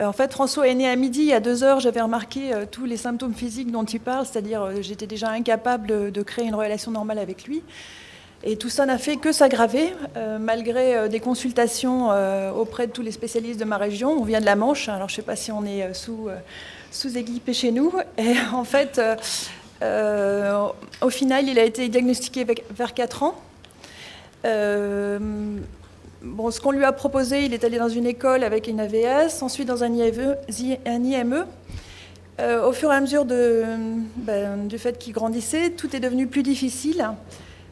En fait, François est né à midi, à 2 heures, j'avais remarqué tous les symptômes physiques dont il parle, c'est-à-dire j'étais déjà incapable de créer une relation normale avec lui. Et tout ça n'a fait que s'aggraver, malgré des consultations auprès de tous les spécialistes de ma région. On vient de la Manche, alors je ne sais pas si on est sous-équipé chez nous. Et en fait, au final, il a été diagnostiqué vers 4 ans. Bon, ce qu'on lui a proposé, il est allé dans une école avec une AVS, ensuite dans un IME. Au fur et à mesure du fait qu'il grandissait, tout est devenu plus difficile,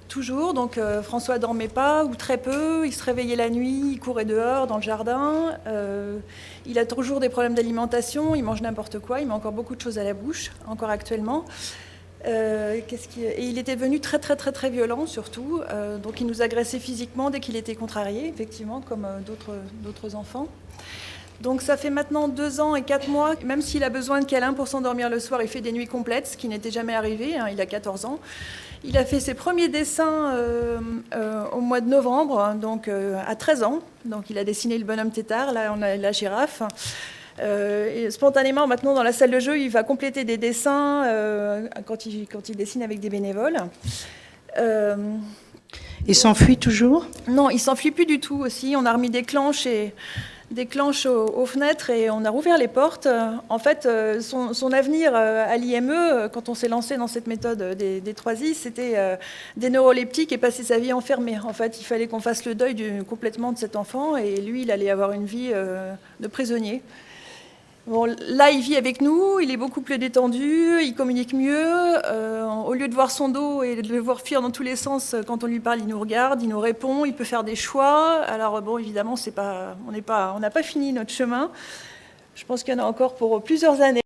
toujours. Donc François ne dormait pas, ou très peu, il se réveillait la nuit, il courait dehors, dans le jardin. Il a toujours des problèmes d'alimentation, il mange n'importe quoi, il met encore beaucoup de choses à la bouche, encore actuellement. Et il était devenu très très très très violent surtout, donc il nous agressait physiquement dès qu'il était contrarié, effectivement, comme d'autres enfants. Donc ça fait maintenant 2 ans et 4 mois, même s'il a besoin de câlins pour s'endormir le soir, il fait des nuits complètes, ce qui n'était jamais arrivé, hein, il a 14 ans. Il a fait ses premiers dessins au mois de novembre, hein, donc à 13 ans, donc il a dessiné le bonhomme tétard, là on a la girafe. Et spontanément, maintenant, dans la salle de jeu, il va compléter des dessins quand il dessine avec des bénévoles. Il s'enfuit toujours ? Non, il ne s'enfuit plus du tout aussi. On a remis des clenches aux fenêtres et on a rouvert les portes. En fait, son avenir à l'IME, quand on s'est lancé dans cette méthode des 3I, c'était des neuroleptiques et passer sa vie enfermé. En fait, il fallait qu'on fasse le deuil complètement de cet enfant et lui, il allait avoir une vie de prisonnier. Bon, là, il vit avec nous, il est beaucoup plus détendu, il communique mieux. Au lieu de voir son dos et de le voir fuir dans tous les sens, quand on lui parle, il nous regarde, il nous répond, il peut faire des choix. Alors bon, évidemment, on n'a pas fini notre chemin. Je pense qu'il y en a encore pour plusieurs années.